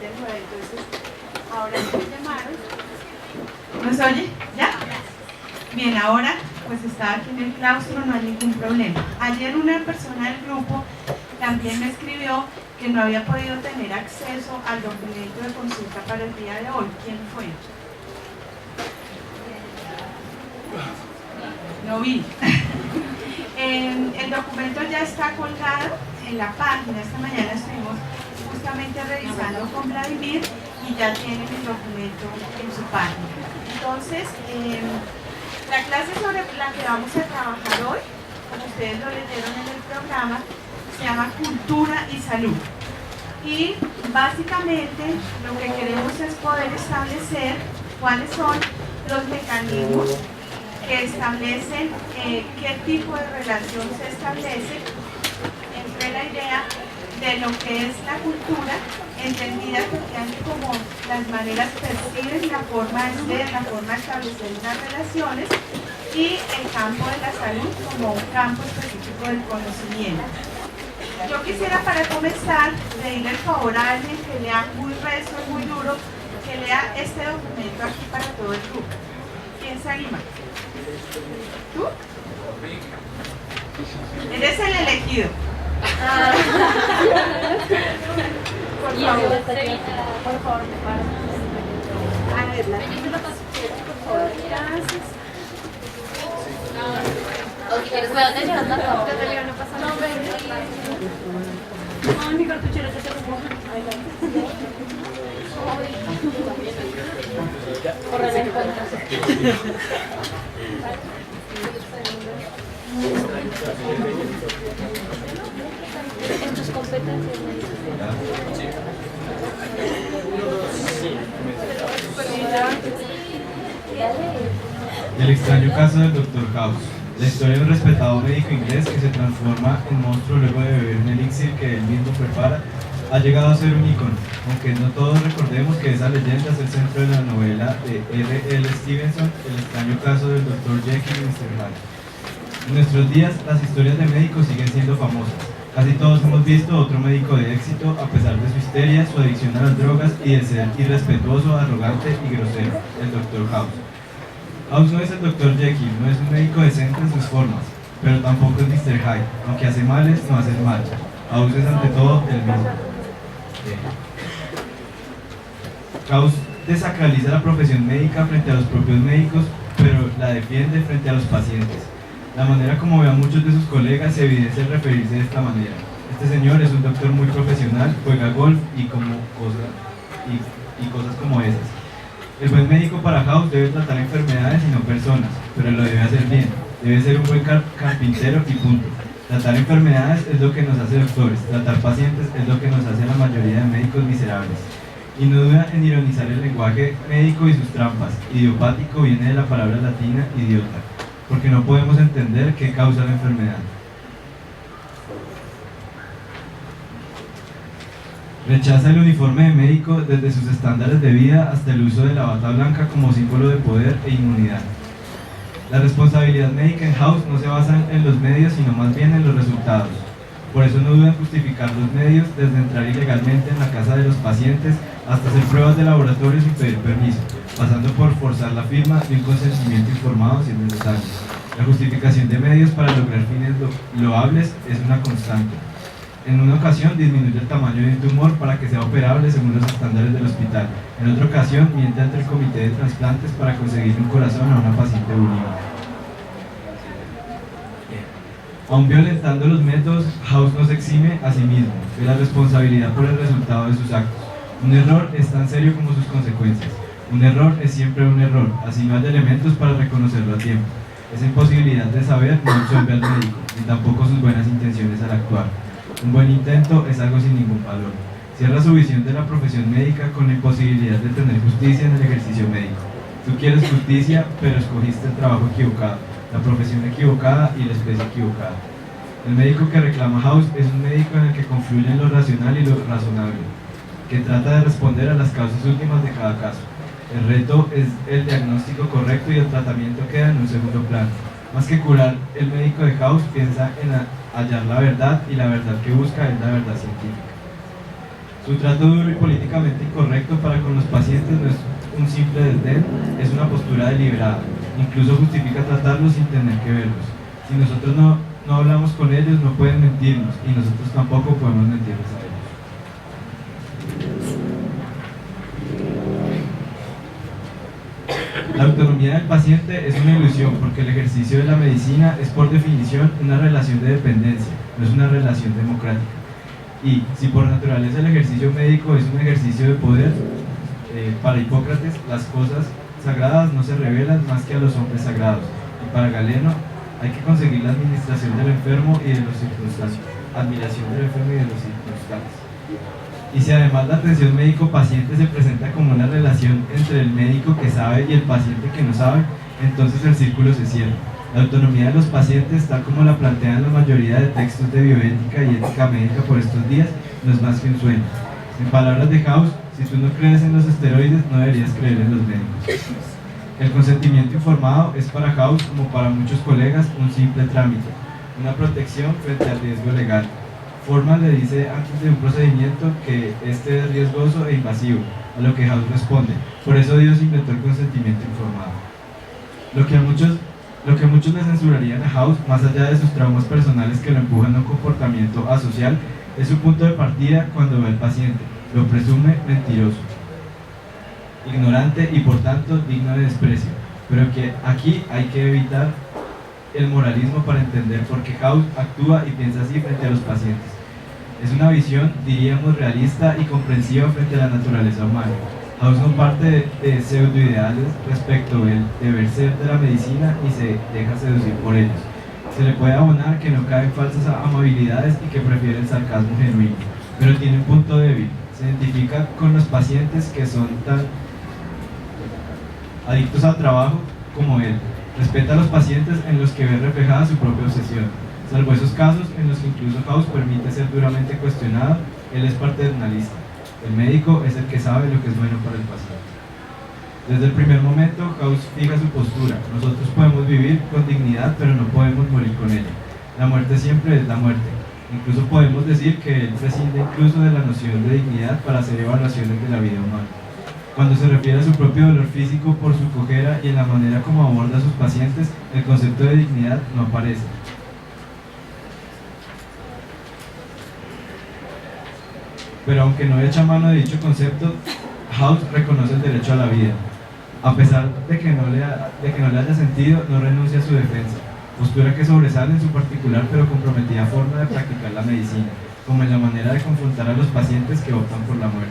del 9. Entonces, ahora me llamaron. ¿Nos oye? ¿Ya? Bien, ahora pues está aquí en el claustro, no hay ningún problema. Ayer una persona del grupo también me escribió que no había podido tener acceso al documento de consulta para el día de hoy. ¿Quién fue? No vi. El documento ya está colgado en la página. Esta mañana estuvimos justamente revisando con Vladimir y ya tienen el documento en su página. Entonces, la clase sobre la que vamos a trabajar hoy, como ustedes lo leyeron en el programa, se llama Cultura y Salud. Y básicamente lo que queremos es poder establecer cuáles son los mecanismos que establecen qué tipo de relación se establece entre la idea de lo que es la cultura, entendida efectivamente como las maneras perciben, la forma de ser, la forma de establecer unas relaciones, y el campo de la salud como un campo específico del conocimiento. Yo quisiera, para comenzar, pedirle el favor a alguien que lea muy recio, muy duro, que lea este documento aquí para todo el grupo. ¿Quién se anima? ¿Tú? Eres el elegido. Por favor, me paras. A ver, por favor, gracias. Ay, mi cartuchera se recoge. Corre la encuentra. Esto es competencia. El extraño caso del Dr. House. La historia de un respetado médico inglés que se transforma en monstruo luego de beber un elixir que él mismo prepara ha llegado a ser un ícono, aunque no todos recordemos que esa leyenda es el centro de la novela de R.L. Stevenson, El extraño caso del Dr. Jekyll y Mr. Hyde. En nuestros días, las historias de médicos siguen siendo famosas. Casi todos hemos visto otro médico de éxito, a pesar de su histeria, su adicción a las drogas y de ser irrespetuoso, arrogante y grosero, el Dr. House. House no es el Dr. Jekyll, no es un médico decente en sus formas, pero tampoco es Mr. Hyde, aunque hace males, no hace mal. House es ante todo el mismo. House desacraliza la profesión médica frente a los propios médicos, pero la defiende frente a los pacientes. La manera como ve a muchos de sus colegas se evidencia al referirse de esta manera. Este señor es un doctor muy profesional, juega golf y cosas como esas. El buen médico para House debe tratar enfermedades y no personas, pero lo debe hacer bien. Debe ser un buen carpintero y punto. Tratar enfermedades es lo que nos hace doctores, tratar pacientes es lo que nos hace la mayoría de médicos miserables. Y no duda en ironizar el lenguaje médico y sus trampas. Idiopático viene de la palabra latina idiota, porque no podemos entender qué causa la enfermedad. Rechaza el uniforme de médico desde sus estándares de vida hasta el uso de la bata blanca como símbolo de poder e inmunidad. La responsabilidad médica en House no se basa en los medios, sino más bien en los resultados. Por eso no duda en justificar los medios, desde entrar ilegalmente en la casa de los pacientes hasta hacer pruebas de laboratorio sin pedir permiso, pasando por forzar la firma de un consentimiento informado si es necesario. La justificación de medios para lograr fines loables es una constante. En una ocasión disminuye el tamaño de un tumor para que sea operable según los estándares del hospital. En otra ocasión miente ante el comité de trasplantes para conseguir un corazón a una paciente bulímica. Aun violentando los métodos, House no se exime a sí mismo de la responsabilidad por el resultado de sus actos. Un error es tan serio como sus consecuencias. Un error es siempre un error, así no hay elementos para reconocerlo a tiempo. Esa imposibilidad de saber no absorbe al médico, ni tampoco sus buenas intenciones al actuar. Un buen intento es algo sin ningún valor. Cierra su visión de la profesión médica con la imposibilidad de tener justicia en el ejercicio médico. Tú quieres justicia, pero escogiste el trabajo equivocado, la profesión equivocada y la especie equivocada. El médico que reclama House es un médico en el que confluyen lo racional y lo razonable, que trata de responder a las causas últimas de cada caso. El reto es el diagnóstico correcto y el tratamiento queda en un segundo plano. Más que curar, el médico de House piensa en hallar la verdad, y la verdad que busca es la verdad científica. Su trato duro y políticamente pacientes no es un simple desdén, es una postura deliberada. Incluso justifica tratarlos sin tener que verlos. Si nosotros no hablamos con ellos, no pueden mentirnos, y nosotros tampoco podemos mentirles a ellos. La autonomía del paciente es una ilusión porque el ejercicio de la medicina es por definición una relación de dependencia, no es una relación democrática. Y si por naturaleza el ejercicio médico es un ejercicio de poder, para Hipócrates las cosas sagradas no se revelan más que a los hombres sagrados. Y para Galeno hay que conseguir la administración del enfermo y de los circunstantes, admiración del enfermo y de los circunstantes. Y si además la atención médico-paciente se presenta como una relación entre el médico que sabe y el paciente que no sabe, entonces el círculo se cierra. La autonomía de los pacientes, tal como la plantean la mayoría de textos de bioética y ética médica por estos días, no es más que un sueño. En palabras de House, si tú no crees en los esteroides, no deberías creer en los médicos. El consentimiento informado es para House, como para muchos colegas, un simple trámite, una protección frente al riesgo legal. Forman le dice antes de un procedimiento que este es riesgoso e invasivo, a lo que House responde: por eso Dios inventó el consentimiento informado. Lo que muchos le censurarían a House, más allá de sus traumas personales que lo empujan a un comportamiento asocial, es su punto de partida cuando ve al paciente, lo presume mentiroso, ignorante y por tanto digno de desprecio, pero que aquí hay que evitar el moralismo para entender por qué House actúa y piensa así frente a los pacientes. Es una visión, diríamos, realista y comprensiva frente a la naturaleza humana. House no parte de pseudoideales respecto del deber ser de la medicina y se deja seducir por ellos. Se le puede abonar que no cae en falsas amabilidades y que prefiere el sarcasmo genuino, pero tiene un punto débil. Se identifica con los pacientes que son tan adictos al trabajo como él. Respeta a los pacientes en los que ve reflejada su propia obsesión. Salvo esos casos en los que incluso House permite ser duramente cuestionado, él es paternalista. El médico es el que sabe lo que es bueno para el paciente. Desde el primer momento, House fija su postura. Nosotros podemos vivir con dignidad, pero no podemos morir con ella. La muerte siempre es la muerte. Incluso podemos decir que él prescinde incluso de la noción de dignidad para hacer evaluaciones de la vida humana. Cuando se refiere a su propio dolor físico por su cojera y en la manera como aborda a sus pacientes, el concepto de dignidad no aparece. Pero aunque no echa mano de dicho concepto, House reconoce el derecho a la vida. A pesar de que no le haya sentido, no renuncia a su defensa, postura que sobresale en su particular pero comprometida forma de practicar la medicina, como en la manera de confrontar a los pacientes que optan por la muerte.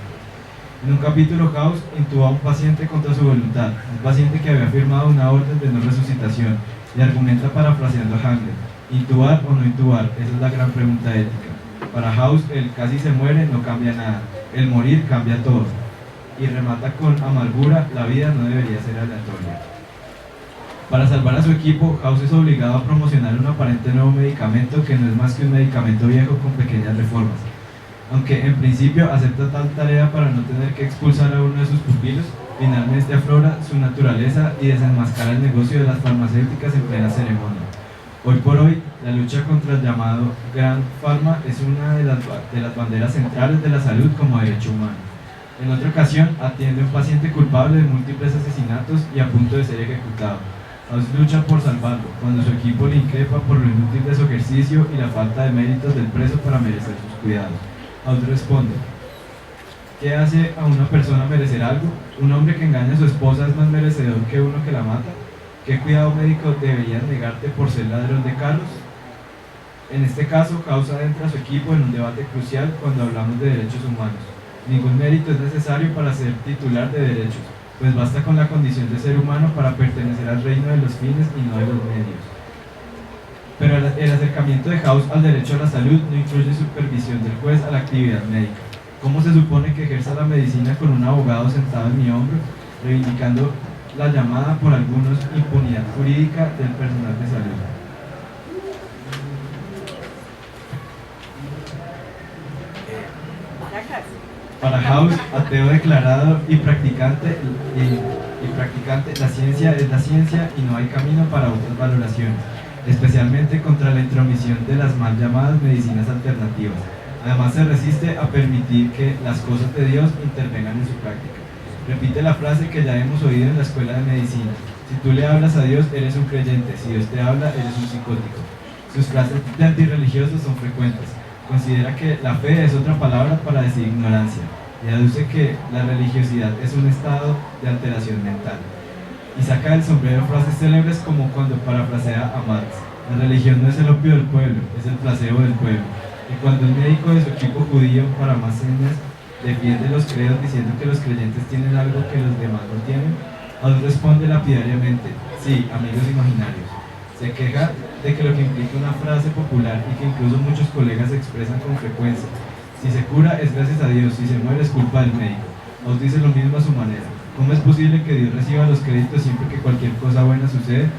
En un capítulo, House intuba a un paciente contra su voluntad, un paciente que había firmado una orden de no resucitación, y argumenta parafraseando a Hamlet: ¿intubar o no intubar? Esa es la gran pregunta ética. Para House, el casi se muere no cambia nada, el morir cambia todo. Y remata con amargura: la vida no debería ser aleatoria. Para salvar a su equipo, House es obligado a promocionar un aparente nuevo medicamento que no es más que un medicamento viejo con pequeñas reformas. Aunque en principio acepta tal tarea para no tener que expulsar a uno de sus pupilos, finalmente aflora su naturaleza y desenmascara el negocio de las farmacéuticas en plena ceremonia. Hoy por hoy, la lucha contra el llamado Gran Pharma es una de las banderas centrales de la salud como derecho humano. En otra ocasión, atiende a un paciente culpable de múltiples asesinatos y a punto de ser ejecutado. House lucha por salvarlo, cuando su equipo le increpa por lo inútil de su ejercicio y la falta de méritos del preso para merecer sus cuidados. House responde: ¿qué hace a una persona merecer algo? ¿Un hombre que engaña a su esposa es más merecedor que uno que la mata? ¿Qué cuidado médico deberías negarte por ser ladrón de carros? En este caso, House adentra a su equipo en un debate crucial cuando hablamos de derechos humanos. Ningún mérito es necesario para ser titular de derechos, pues basta con la condición de ser humano para pertenecer al reino de los fines y no de los medios. Pero el acercamiento de House al derecho a la salud no incluye supervisión del juez a la actividad médica. ¿Cómo se supone que ejerza la medicina con un abogado sentado en mi hombro, reivindicando la llamada por algunos impunidad jurídica del personal de salud? Para House, ateo declarado y practicante, la ciencia es la ciencia y no hay camino para otras valoraciones, especialmente contra la intromisión de las mal llamadas medicinas alternativas. Además, se resiste a permitir que las cosas de Dios intervengan en su práctica. Repite la frase que ya hemos oído en la escuela de medicina. Si tú le hablas a Dios, eres un creyente. Si Dios te habla, eres un psicótico. Sus frases de antirreligiosos son frecuentes. Considera que la fe es otra palabra para decir ignorancia. Y aduce que la religiosidad es un estado de alteración mental. Y saca del sombrero frases célebres como cuando parafrasea a Marx. La religión no es el opio del pueblo, es el placebo del pueblo. Y cuando el médico de su equipo judío, para más señas, defiende los credos diciendo que los creyentes tienen algo que los demás no tienen, Haus responde lapidariamente: sí, amigos imaginarios. Se queja de que lo que implica una frase popular y que incluso muchos colegas expresan con frecuencia: si se cura es gracias a Dios, si se muere es culpa del médico. Haus dice lo mismo a su manera. ¿Cómo es posible que Dios reciba los créditos siempre que cualquier cosa buena sucede?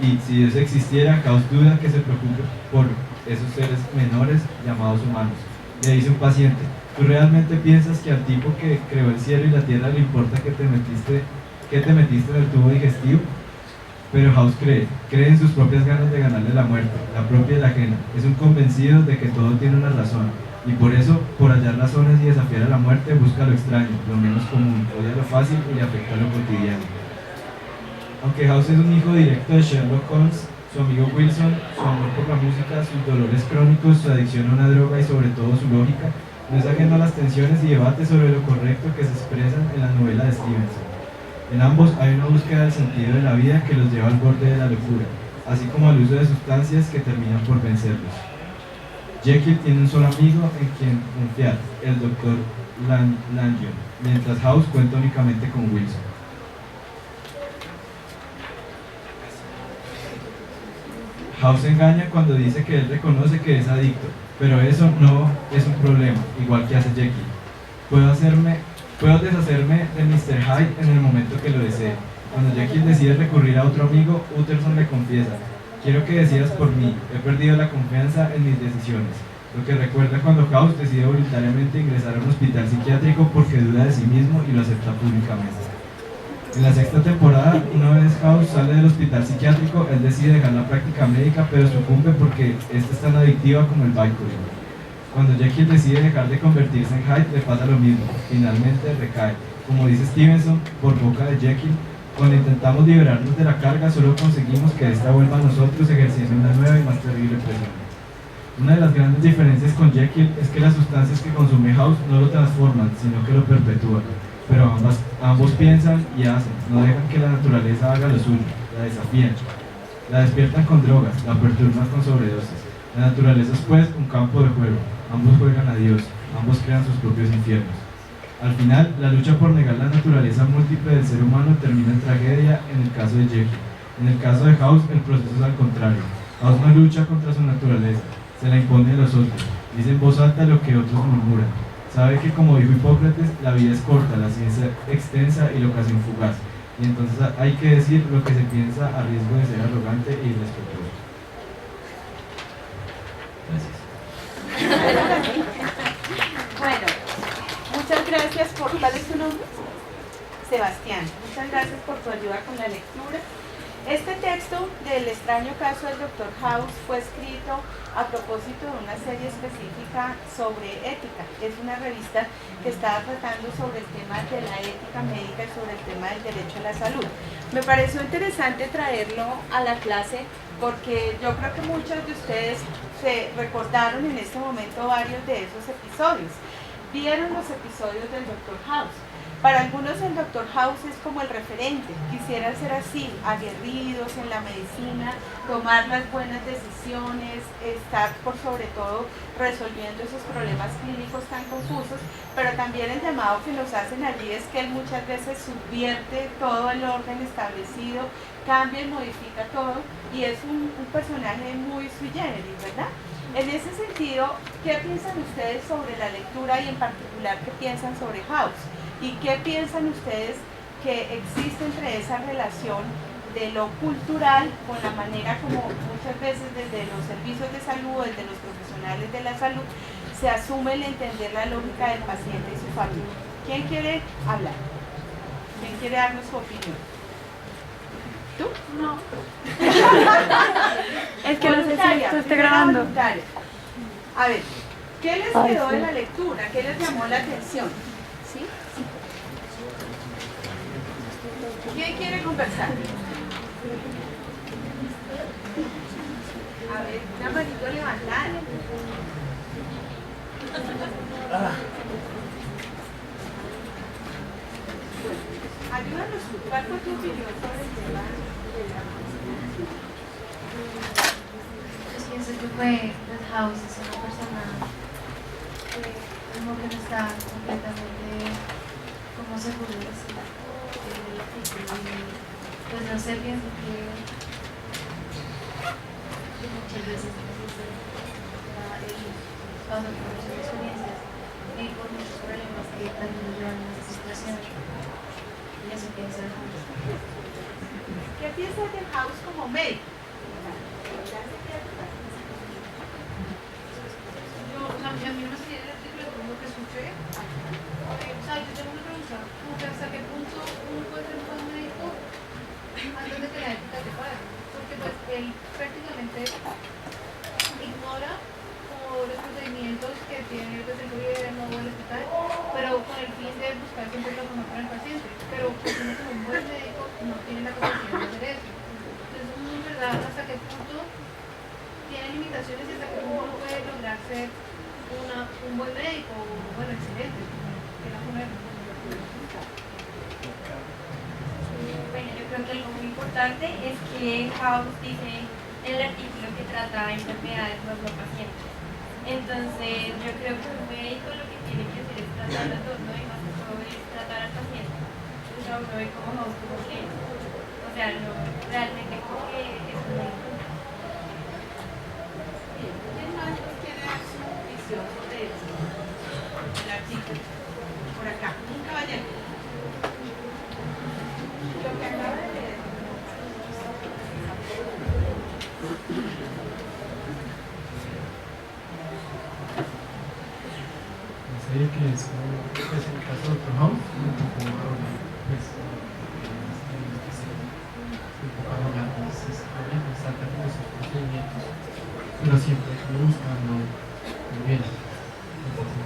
Y si Dios existiera, Haus duda que se preocupe por esos seres menores llamados humanos. Le dice un paciente: ¿tú realmente piensas que al tipo que creó el cielo y la tierra le importa que te metiste en el tubo digestivo? Pero Haus cree en sus propias ganas de ganarle la muerte, la propia y la ajena. Es un convencido de que todo tiene una razón, y por eso, por hallar razones y desafiar a la muerte, busca lo extraño, lo menos común, odia lo fácil y le afecta lo cotidiano. Aunque Haus es un hijo directo de Sherlock Holmes, su amigo Wilson, su amor por la música, sus dolores crónicos, su adicción a una droga y sobre todo su lógica, no es ajeno a las tensiones y debates sobre lo correcto que se expresan en la novela de Stevenson. En ambos hay una búsqueda del sentido de la vida que los lleva al borde de la locura, así como al uso de sustancias que terminan por vencerlos. Jekyll tiene un solo amigo en quien confiar, el Dr. Lanyon, mientras Haus cuenta únicamente con Wilson. Haus engaña cuando dice que él reconoce que es adicto, pero eso no es un problema, igual que hace Jekyll. Puedo deshacerme de Mr. Hyde en el momento que lo desee. Cuando Jekyll decide recurrir a otro amigo, Utterson le confiesa: quiero que decidas por mí, he perdido la confianza en mis decisiones. Lo que recuerda cuando Haus decide voluntariamente ingresar a un hospital psiquiátrico porque duda de sí mismo y lo acepta públicamente. En la sexta temporada, una vez Haus sale del hospital psiquiátrico, él decide dejar la práctica médica, pero sucumbe porque esta es tan adictiva como el Vicodin. Cuando Jekyll decide dejar de convertirse en Hyde, le pasa lo mismo, finalmente recae. Como dice Stevenson, por boca de Jekyll: cuando intentamos liberarnos de la carga, solo conseguimos que ésta vuelva a nosotros ejerciendo una nueva y más terrible presión. Una de las grandes diferencias con Jekyll es que las sustancias que consume Haus no lo transforman, sino que lo perpetúan. Pero ambos piensan y hacen, no dejan que la naturaleza haga lo suyo, la desafían. La despiertan con drogas, la perturban con sobredosis. La naturaleza es pues un campo de juego, ambos juegan a Dios, ambos crean sus propios infiernos. Al final, la lucha por negar la naturaleza múltiple del ser humano termina en tragedia en el caso de Jekyll. En el caso de Haus, el proceso es al contrario. Haus no lucha contra su naturaleza, se la impone a los otros, dice en voz alta lo que otros murmuran. Sabe que, como dijo Hipócrates, la vida es corta, la ciencia extensa y la ocasión fugaz, y entonces hay que decir lo que se piensa a riesgo de ser arrogante e irrespetuoso. Gracias. Bueno, muchas gracias por... ¿Cuál es tu nombre? Sebastián. Muchas gracias por tu ayuda con la lectura. Este texto del extraño caso del Dr. Haus fue escrito a propósito de una serie específica sobre ética. Es una revista que estaba tratando sobre el tema de la ética médica y sobre el tema del derecho a la salud. Me pareció interesante traerlo a la clase porque yo creo que muchos de ustedes se recordaron en este momento varios de esos episodios. Vieron los episodios del Dr. Haus. Para algunos el Dr. Haus es como el referente, quisieran ser así, aguerridos en la medicina, tomar las buenas decisiones, estar por sobre todo resolviendo esos problemas clínicos tan confusos, pero también el llamado que nos hacen allí es que él muchas veces subvierte todo el orden establecido, cambia y modifica todo, y es un personaje muy sui generis, ¿verdad? En ese sentido, ¿qué piensan ustedes sobre la lectura y en particular qué piensan sobre Haus? ¿Y qué piensan ustedes que existe entre esa relación de lo cultural con la manera como muchas veces desde los servicios de salud, desde los profesionales de la salud, se asume el entender la lógica del paciente y su familia? ¿Quién quiere hablar? ¿Quién quiere darnos su opinión? ¿Tú? No. Es que no sé si esto esté grabando. Voluntaria. A ver, ¿qué les quedó de la lectura? ¿Qué les llamó la atención? ¿Sí? ¿Quién quiere conversar? A ver, una manito levantada. Ayúdanos, ¿cuál fue tu opinión sobre el tema de la Yo pienso que Red House es una persona como que no está completamente como seguro de sí, del título, y pues no sé, pienso que muchas veces él pasó por muchas experiencias y por muchos problemas que también lo llevan a esa situación, y eso pienso de House. ¿Qué piensas del House como médico? A mí no me sirve el artículo de lo que escuché. O sea, yo tengo una pregunta. ¿Cómo que hasta qué punto uno puede ser un buen médico antes de que la ética te pague? Porque pues él prácticamente ignora como los procedimientos que tiene pues, el gobierno o el hospital, pero con el fin de buscar siempre lo mejor para el paciente. Pero pues uno como un buen médico no tiene la capacidad de hacer eso. Entonces uno en verdad hasta qué punto tiene limitaciones y hasta qué punto uno puede lograr ser un buen médico, bueno, excelente, que la poner. Bueno, yo creo que algo muy importante es que House dice en el artículo que trata enfermedades, no pacientes. Entonces, yo creo que un médico lo que tiene que hacer es tratar a todos, ¿no? Y más que todo es tratar al paciente. O sea, uno ve como House como que, o sea, no, realmente como que es un médico. ¿Quién más nos quiere dar su visión sobre esto? El artículo. Por acá, un caballero. Lo que acaba de leer. En serio que es como, pues en el caso de Doctor House, un poco arrogante, pues, un poco arrogante, es obviamente salta como esos procedimientos, pero siempre como buscando el bien. Entonces,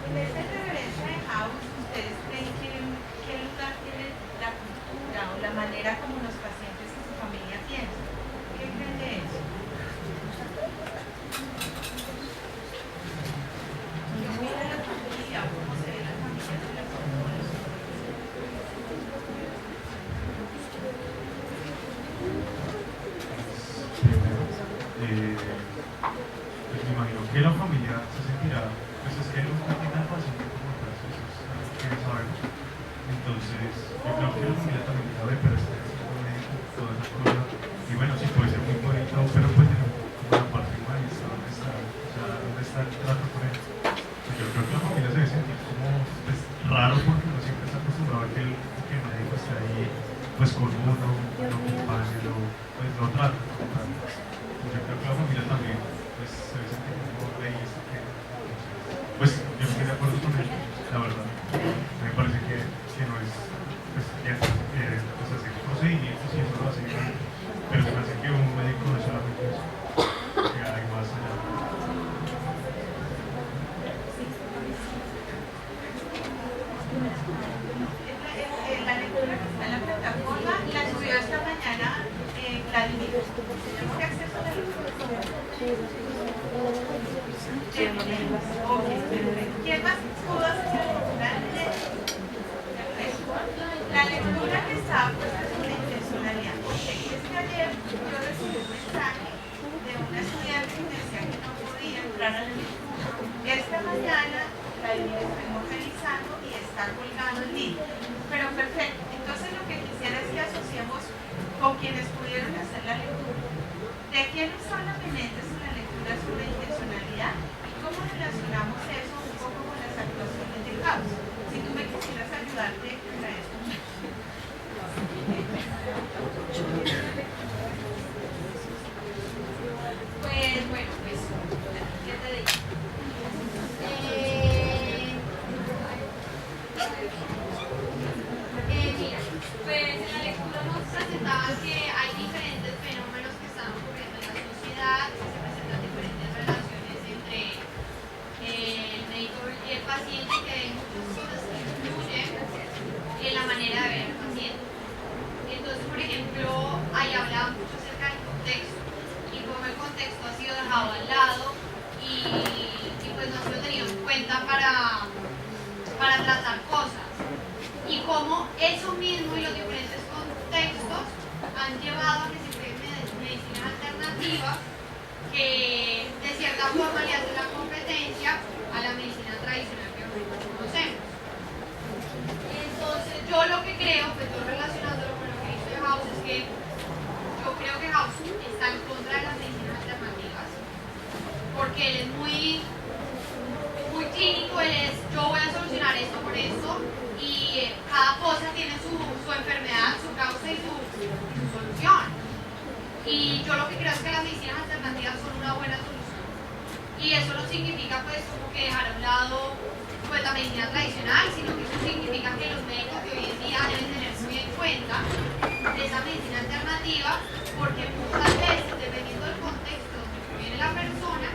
En esta reverencia de House, ¿ustedes creen que qué lugar tiene la cultura o la manera como los pacientes y su familia piensan? ¿Qué creen de eso? ¿Cómo mira la familia o cómo se ve la familia de las personas? Pues me imagino que la familia se sentirá, pues es que no tiene tan fácil como otras cosas que no sabemos. Entonces, yo creo que la familia también sabe, pero es médico, toda esa cosa. Y bueno, sí puede ser muy bonito, pero pues como la parte humanista, ¿dónde está? O sea, ¿dónde está el trato con él? Pues yo creo que la familia se debe sentir como pues, raro porque uno siempre está acostumbrado a que el médico esté ahí pues con uno, lo acompañe, pues lo trata. Yo creo que la familia también pues, se debe sentir como esto que pues yo estoy de acuerdo con él, la verdad. Me parece que no es pues, pues hacer procedimientos y eso lo hace bien, pero se me hace que un médico no es solamente eso, que hay más allá. La lectura que está en la plataforma la subió esta mañana Vladimir. ¿Tenemos que acceso a la lectura? ¿Quién más pudo hacer la lectura? La lectura que está puesta sobre intencionalidad. Es que ayer yo recibí un mensaje de una estudiante que decía que no podía entrar a la lectura. Esta mañana Vladimir estuvimos revisando y está colgado el link. Pero perfecto. Entonces lo que quisiera es que asociemos con quienes pudieron hacer la lectura. ¿De quiénes son las mentes en la lectura sobre intencionalidad? ¿Y cómo relacionamos eso un poco con las actuaciones de House? Si tú me quisieras ayudarte para esto. Pues bueno, pues, ¿qué te digo? Mira, pues en la lectura nos presentaba que hay diferentes fenómenos que están ocurriendo en la sociedad, que se presentan diferentes relaciones entre el médico y el paciente, que hay muchas cosas que influyen en la manera de ver al paciente. Y yo lo que creo es que las medicinas alternativas son una buena solución. Y eso no significa pues como que dejar a un lado pues la medicina tradicional, sino que eso significa que los médicos de hoy en día deben tener muy en cuenta esa medicina alternativa, porque muchas veces, dependiendo del contexto donde viene la persona,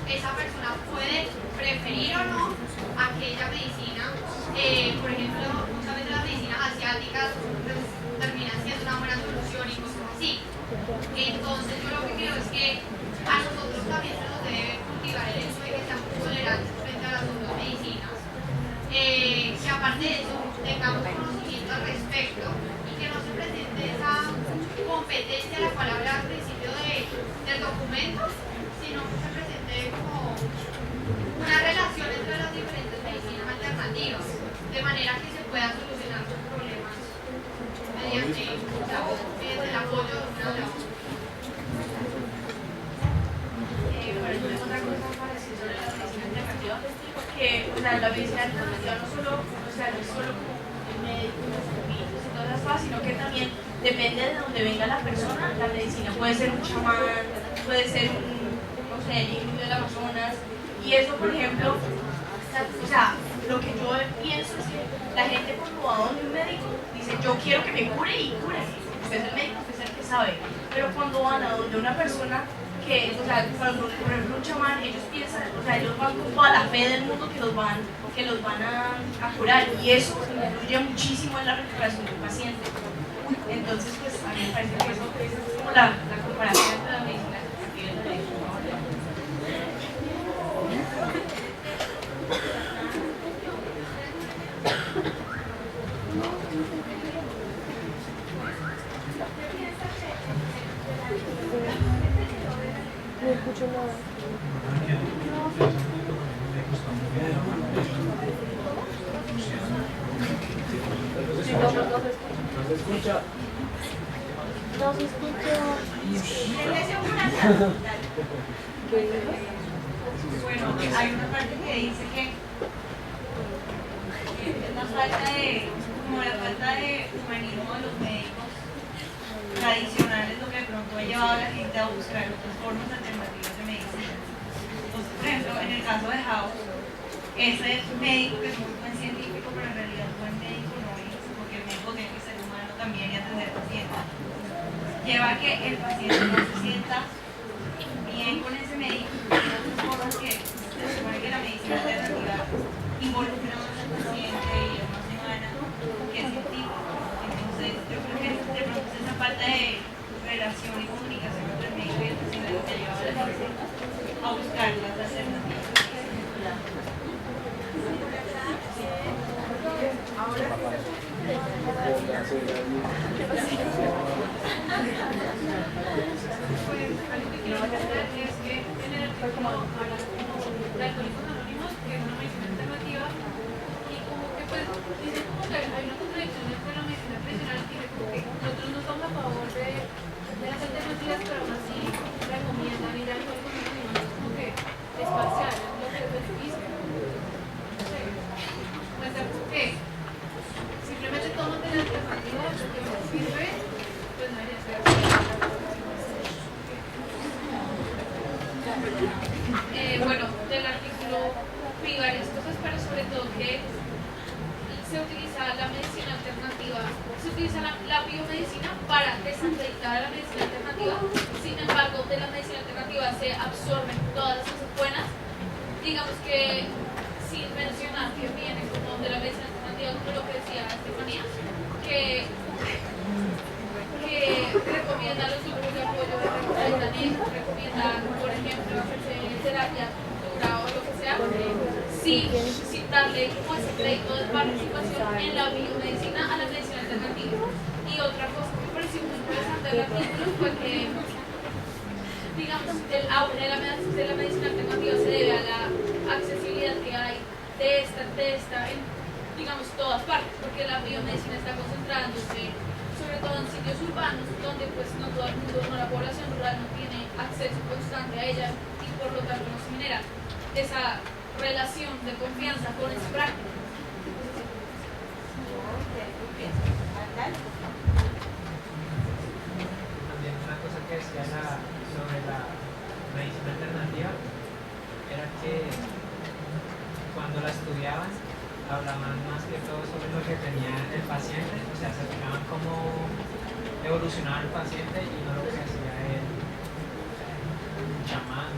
esa persona puede preferir o no aquella medicina. Por ejemplo, muchas veces las medicinas asiáticas pues, terminan siendo una buena solución y cosas así. Entonces yo lo que creo es que a nosotros también se nos debe cultivar el hecho de que seamos tolerantes frente a las otras medicinas, que aparte de eso tengamos conocimiento al respecto y que no se presente esa competencia a la cual hablaba al principio del documento, sino que se presente como una relación entre las diferentes medicinas alternativas, de manera que se puedan solucionar sus problemas mediante el apoyo de una de las otras. Bueno, yo tengo otra cosa para decir sobre la medicina alternativa, que o sea, la medicina alternativa no solo, o sea, no es solo como el médico, los servicios y todas las cosas, sino que también depende de donde venga la persona. La medicina puede ser un chamán, puede ser un, no sé, el indio del Amazonas, y eso, por ejemplo, o sea, lo que yo pienso es que la gente cuando va donde un médico dice, yo quiero que me cure y cure. Usted es el médico, usted es el que sabe. Pero cuando van a donde una persona que, o sea, cuando por ejemplo un chamán, ellos piensan, o sea, ellos van con toda la fe del mundo que los van a curar, y eso influye muchísimo en la recuperación del paciente. Entonces, pues a mí me parece que eso es como la comparación entre la medicina alternativa y la medicina moderna. No escucho nada. No se escucha. No se escucha. Bueno, hay una parte que dice que es la falta de, como la falta de humanismo de los médicos tradicionales, lo que de pronto ha llevado a la gente a buscar otras formas alternativas de medicina. Entonces, por ejemplo, en el caso de House, ese médico que es muy buen científico, pero en realidad buen médico no es, porque el médico tiene que ser humano también y atender pacientes. Lleva a que el paciente no se sienta bien con ese médico, y otras cosas que se supone que la medicina alternativa involucra más al paciente y es más humana que es científica. Entonces, yo creo que de pronto es esa falta de relación y comunicación entre el médico y el paciente lo que lleva a la gente a buscar las alternativas. Pues algo que quiero mencionar es que en el artículo habla como de Alcohólicos Anónimos, que es una medicina alternativa, y como que pues dice como que hay una contradicción entre la medicina tradicional que dice como que nosotros no estamos a favor de las alternativas, pero aún así recomiendan ir a Alcohólicos Anónimos, como que es parcial, es lo que es beneficio. No sé, puede ser como que simplemente tómate la alternativa, lo que me sirve, pues no debería ser así. Bueno, del artículo vi varias cosas, pero sobre todo que se utiliza la medicina alternativa, se utiliza la biomedicina para desacreditar a la medicina alternativa. Sin embargo, de la medicina alternativa se absorben todas las cosas buenas. Digamos que, sin mencionar que viene como de la medicina alternativa, como lo que decía Estefanía, que recomienda los grupos de apoyo de recuperación, recomienda, por ejemplo, terapia dura o lo que sea, sin darle como ese crédito de participación en la biomedicina a la medicina alternativa. Y otra cosa que me pareció muy interesante del artículo fue que, digamos, el auge de la medicina alternativa se debe a la accesibilidad que hay de esta en, digamos, todas partes, porque la biomedicina está concentrándose sobre todo en sitios urbanos, donde pues no todo el mundo, no la población rural no tiene acceso constante a ella, y por lo tanto no se genera esa relación de confianza con esa práctica. También una cosa que lo que tenía el paciente, o sea, se fijaban cómo evolucionaba el paciente y no lo que hacía el chamán.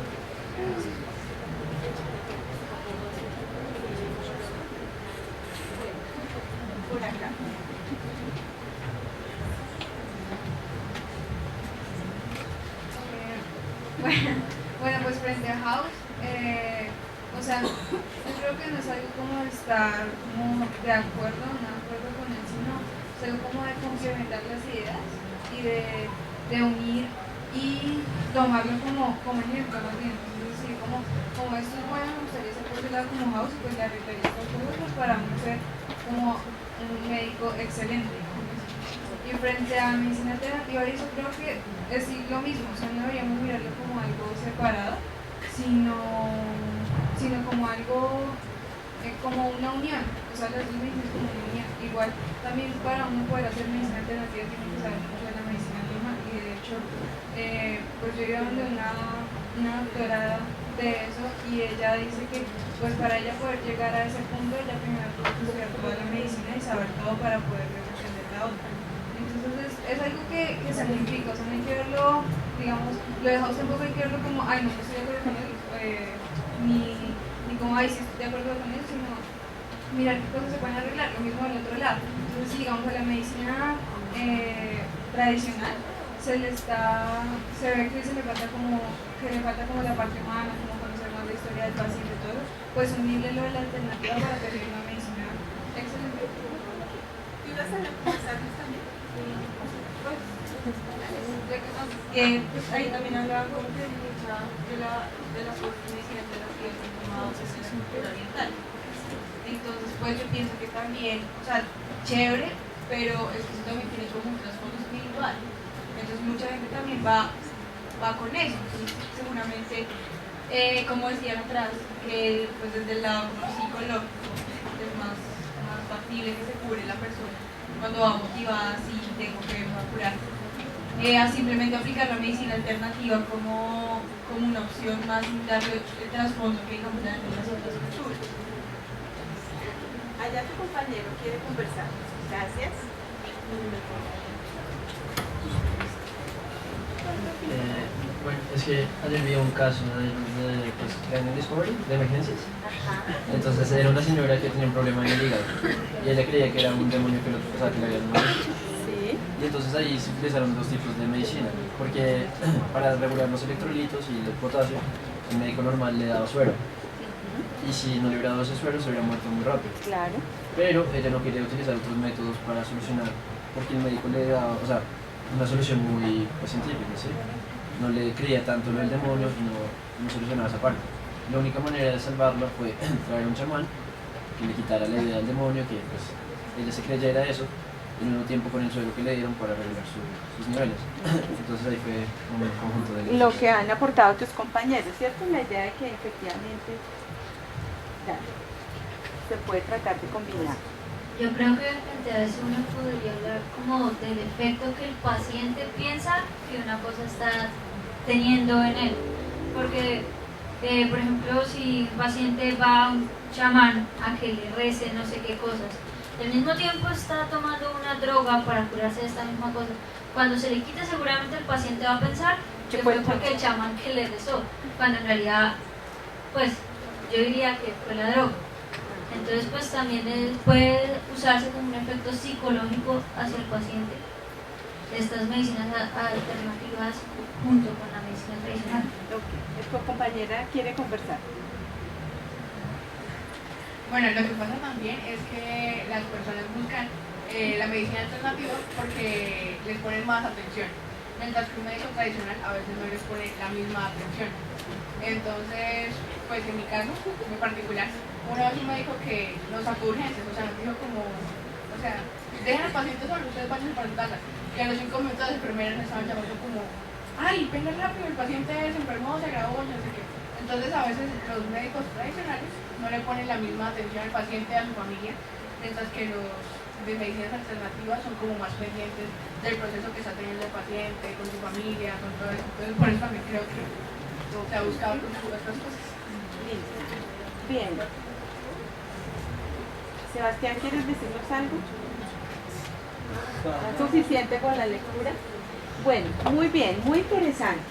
Por acá. Bueno, pues frente a House, o sea, yo creo que no es algo como estar como de acuerdo, no de acuerdo con él, sino es algo como de complementar las ideas y de unir y tomarlo como ejemplo más bien. Entonces, sí, como esto es bueno, me gustaría ser por ese lado como House, pues le arreglaría estas cosas para uno ser como un médico excelente. Y frente a medicina alternativa, eso creo que es lo mismo, o sea, no deberíamos mirarlo como algo separado, sino como algo, como una unión, o sea, las dos medicinas como una unión. Igual, también para uno poder hacer medicina alternativa tiene que saber mucho de la medicina normal, y de hecho, pues yo iba donde una doctora de eso, y ella dice que pues para ella poder llegar a ese punto, ella primero tuvo que estudiar toda la medicina y saber todo para poder entender la otra. Entonces es algo que se simplifica, o sea, no hay que verlo, digamos, lo de House tampoco hay que verlo como, ay, no estoy de acuerdo con él, ni como, ay, sí estoy de acuerdo con él, sino mirar qué cosas se pueden arreglar, lo mismo del otro lado. Entonces, si digamos a la medicina tradicional se ve que le falta como la parte humana, como conocer más la historia del paciente y todo, pues unirle lo de la alternativa para tener una medicina excelente. ¿Y vas a conversarles también? Pues ahí también hablaban como que de la medicina alternativa informada en la cultura oriental. Entonces, pues yo pienso que también, o sea, chévere, pero es que eso también tiene como un trasfondo espiritual. Entonces, mucha gente también va con eso. Entonces, seguramente, como decían atrás, que pues desde el lado psicológico es más factible que se cure la persona cuando va motivada, sí, tengo que curar. A simplemente aplicar la medicina alternativa como una opción más sin darle el trasfondo que digamos en las otras culturas. Allá tu compañero quiere conversar. Gracias. Bueno, es que ayer vi un caso de Cranial Discovery, de emergencias. Entonces era una señora que tenía un problema en el hígado y ella creía que era un demonio que, que le había muerto. Y entonces ahí se utilizaron dos tipos de medicina, porque para regular los electrolitos y el potasio, el médico normal le daba suero. Y si no le hubiera dado ese suero, se hubiera muerto muy rápido. Claro. Pero ella no quería utilizar otros métodos para solucionar, porque el médico le daba, o sea, una solución muy científica, ¿sí? No le creía tanto lo del demonio y no solucionaba esa parte. La única manera de salvarla fue traer a un chamán que le quitara la idea del demonio, que pues ella se creyera eso, y al mismo tiempo con el suelo que le dieron para regular sus niveles. Entonces ahí fue un conjunto de Lo que han aportado tus compañeros, ¿cierto? La idea de que efectivamente se puede tratar de combinar. Yo creo que frente a eso uno podría hablar como del efecto que el paciente piensa que una cosa está teniendo en él. Porque, por ejemplo, si un paciente va a un chamán a que le rece no sé qué cosas, al mismo tiempo está tomando una droga para curarse de esta misma cosa. Cuando se le quite, seguramente el paciente va a pensar que fue porque el chamán que le rezó, cuando en realidad, pues, yo diría que fue la droga. Entonces, pues también puede usarse como un efecto psicológico hacia el paciente estas medicinas alternativas junto con la medicina tradicional. Tu compañera quiere conversar. Bueno, lo que pasa también es que las personas buscan la medicina alternativa porque les ponen más atención, mientras que un médico tradicional a veces no les pone la misma atención. Entonces, pues en mi caso, en particular, una vez un médico que nos sacó urgencias, o sea, nos dijo como, o sea, dejen al paciente solo, ustedes vayan para su casa, que a los 5 minutos las enfermeras me estaban llamando como, ay, venga rápido, el paciente se enfermó, se agravó, no sé qué. Entonces a veces los médicos tradicionales no le ponen la misma atención al paciente, a su familia, mientras que los de medicinas alternativas son como más pendientes del proceso que está teniendo el paciente, con su familia, con todo eso. Entonces por eso también creo que se ha buscado con estas cosas. Bien. Sebastián, ¿quieres decirnos algo? ¿Es suficiente con la lectura? Bueno, muy bien, muy interesante.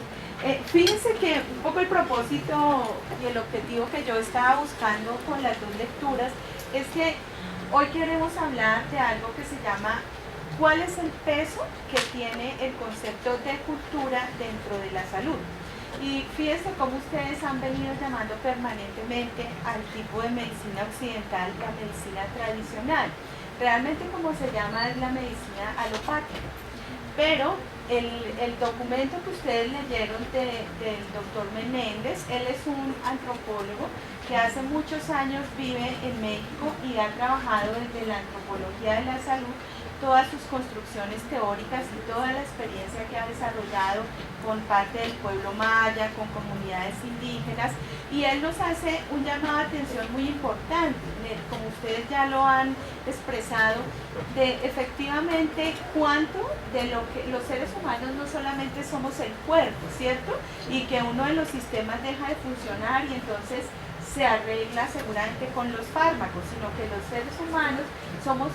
Fíjense que un poco el propósito y el objetivo que yo estaba buscando con las dos lecturas es que hoy queremos hablar de algo que se llama ¿cuál es el peso que tiene el concepto de cultura dentro de la salud? Y fíjense cómo ustedes han venido llamando permanentemente al tipo de medicina occidental la medicina tradicional. Realmente como se llama es la medicina alopática. Pero el documento que ustedes leyeron del doctor Menéndez, él es un antropólogo que hace muchos años vive en México y ha trabajado desde la antropología de la salud todas sus construcciones teóricas y toda la experiencia que ha desarrollado con parte del pueblo maya, con comunidades indígenas, y él nos hace un llamado de atención muy importante, como ustedes ya lo han expresado, de efectivamente cuánto de lo que los seres humanos no solamente somos el cuerpo, ¿cierto? Y que uno de los sistemas deja de funcionar y entonces se arregla seguramente con los fármacos, sino que los seres humanos somos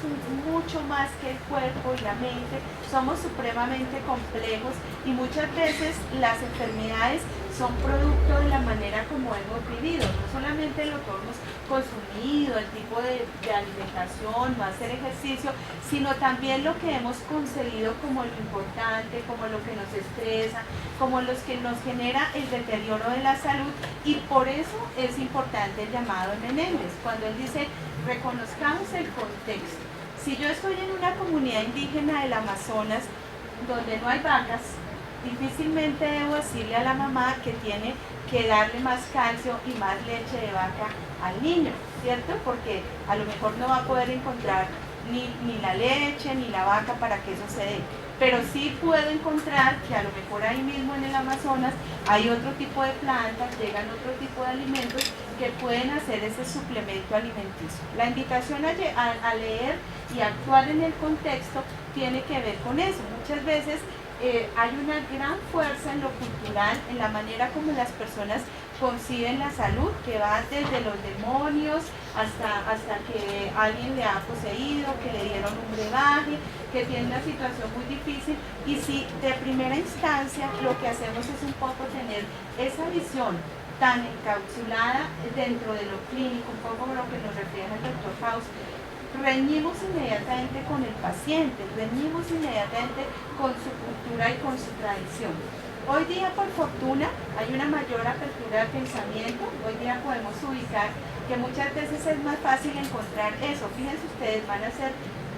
mucho más que el cuerpo y la mente, somos supremamente complejos y muchas veces las enfermedades son producto de la manera como hemos vivido, no solamente lo que hemos consumido, el tipo de alimentación, no hacer ejercicio, sino también lo que hemos concebido como lo importante, como lo que nos estresa, como los que nos genera el deterioro de la salud, y por eso es importante el llamado de Menéndez, cuando él dice reconozcamos el contexto. Si yo estoy en una comunidad indígena del Amazonas donde no hay vacas, difícilmente debo decirle a la mamá que tiene que darle más calcio y más leche de vaca al niño, ¿cierto? Porque a lo mejor no va a poder encontrar ni la leche ni la vaca para que eso se dé. Pero sí puedo encontrar que a lo mejor ahí mismo en el Amazonas hay otro tipo de plantas, llegan otro tipo de alimentos que pueden hacer ese suplemento alimenticio. La invitación a leer y actuar en el contexto tiene que ver con eso. Muchas veces hay una gran fuerza en lo cultural, en la manera como las personas conciben la salud, que va desde los demonios hasta que alguien le ha poseído, que le dieron un brebaje, que tiene una situación muy difícil, y si de primera instancia lo que hacemos es un poco tener esa visión tan encapsulada dentro de lo clínico, un poco lo que nos refleja el doctor Faust, reñimos inmediatamente con el paciente, reñimos inmediatamente con su cultura y con su tradición. Hoy día, por fortuna, hay una mayor apertura de pensamiento. Hoy día podemos ubicar que muchas veces es más fácil encontrar eso. Fíjense ustedes, van a ser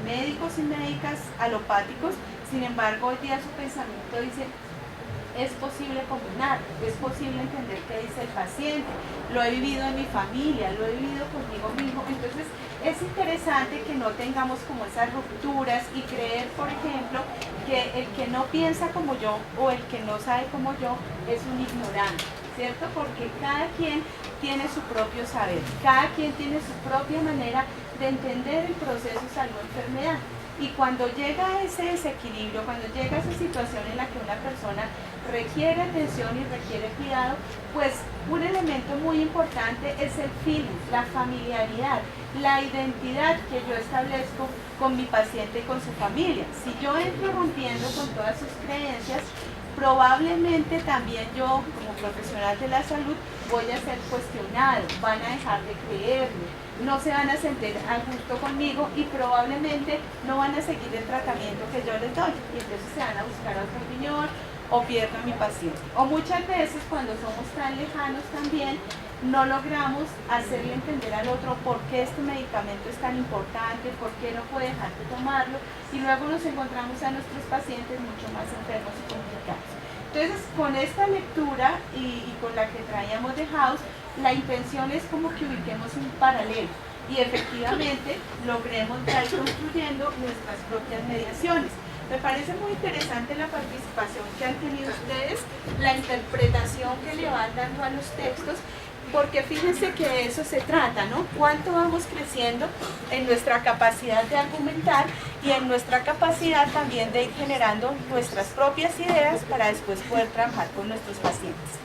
médicos y médicas alopáticos, sin embargo, hoy día su pensamiento dice, es posible combinar, es posible entender qué dice el paciente, lo he vivido en mi familia, lo he vivido conmigo mismo. Entonces es interesante que no tengamos como esas rupturas y creer, por ejemplo, que el que no piensa como yo o el que no sabe como yo es un ignorante, ¿cierto? Porque cada quien tiene su propio saber, cada quien tiene su propia manera de entender el proceso salud-enfermedad. Y cuando llega ese desequilibrio, cuando llega esa situación en la que una persona requiere atención y requiere cuidado, pues un elemento muy importante es el feeling, la familiaridad, la identidad que yo establezco con mi paciente y con su familia. Si yo entro rompiendo con todas sus creencias, probablemente también yo, como profesional de la salud, voy a ser cuestionado, van a dejar de creerme, no se van a sentir a gusto conmigo y probablemente no van a seguir el tratamiento que yo les doy, y entonces se van a buscar otra opinión o pierdo a mi paciente. O muchas veces cuando somos tan lejanos también no logramos hacerle entender al otro por qué este medicamento es tan importante, por qué no puede dejar de tomarlo, y luego nos encontramos a nuestros pacientes mucho más enfermos y complicados. Entonces, con esta lectura y con la que traíamos de House, la intención es como que ubiquemos un paralelo y efectivamente logremos ya ir construyendo nuestras propias mediaciones. Me parece muy interesante la participación que han tenido ustedes, la interpretación que le van dando a los textos, porque fíjense que de eso se trata, ¿no? Cuánto vamos creciendo en nuestra capacidad de argumentar y en nuestra capacidad también de ir generando nuestras propias ideas para después poder trabajar con nuestros pacientes.